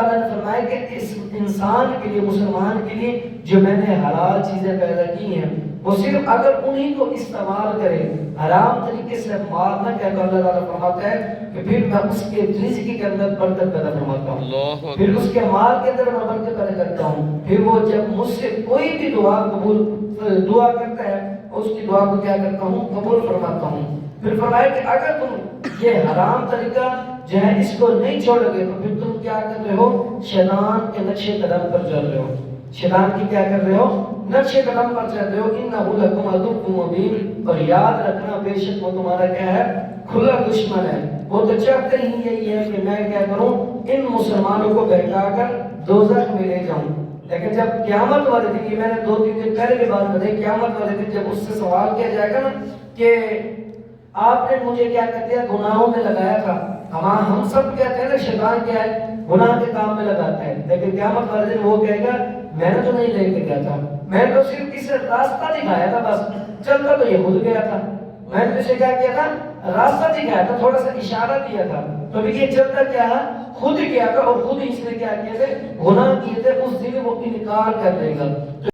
تعالیٰ نے فرمایا کہ اس انسان کے لیے، مسلمان کے لیے جو میں نے حلال چیزیں پیدا کی ہیں، وہ صرف اگر انہی کو استعمال کرے، حرام طریقے سے مال نہ کہے، تو اللہ تعالیٰ فرماتا ہے کہ پھر میں اس کے رزق کے اندر برکت پیدا فرماتا ہوں، پھر اس کے مال کے اندر میں برکت پیدا کرتا ہوں، پھر وہ جب مجھ سے کوئی بھی دعا کرتا ہے، اس کی دعا کو کیا کرتا ہوں؟ قبول فرماتا ہوں۔ پھر فرمایا کہ اگر تم یہ حرام طریقہ جو ہے اس کو نہیں چھوڑو گے، تو پھر تم کیا کر رہے ہو؟ شیطان کے نقش قدم پر چل رہے ہو، شیطان کی کیا کر رہے ہو؟ نقش قدم پر چل رہے ہو۔ انہ لکم عدو مبین، اور یاد رکھنا بے شک وہ تمہارا کیا ہے؟ کھلا دشمن ہے۔ وہ تو چاہتے ہی یہی ہے کہ میں کیا کروں؟ ان مسلمانوں کو بہکا کر دوزخ میں لے جاؤں، لیکن جب قیامت والے دن، یہ میں نے 2-3 دن پہلے بھی بات بتائی، قیامت والے دن جب اس سے سوال کیا جائے گا نا کہ آپ نے مجھے کیا کر دیا؟ گناہوں میں لگایا تھا۔ ہم سب کہتے ہیں نا شیطان کیا ہے؟ گناہ کے کام میں لگاتا ہے، لیکن قیامت والے دن وہ کہے گا میں نے تو نہیں لے کے گیا تھا، میں تو صرف اسے راستہ دکھایا تھا، بس چلتا تو یہ خود گیا تھا، میں نے اسے کیا کیا تھا؟ راستہ دکھایا تھا، تھوڑا سا اشارہ دیا تھا، تو یہ چلتا کیا ہے؟ خود گیا تھا، اور خود اس نے کیا کیا تھے؟ گناہ کیے تھے۔ اس دن وہ انکار کر دے گا۔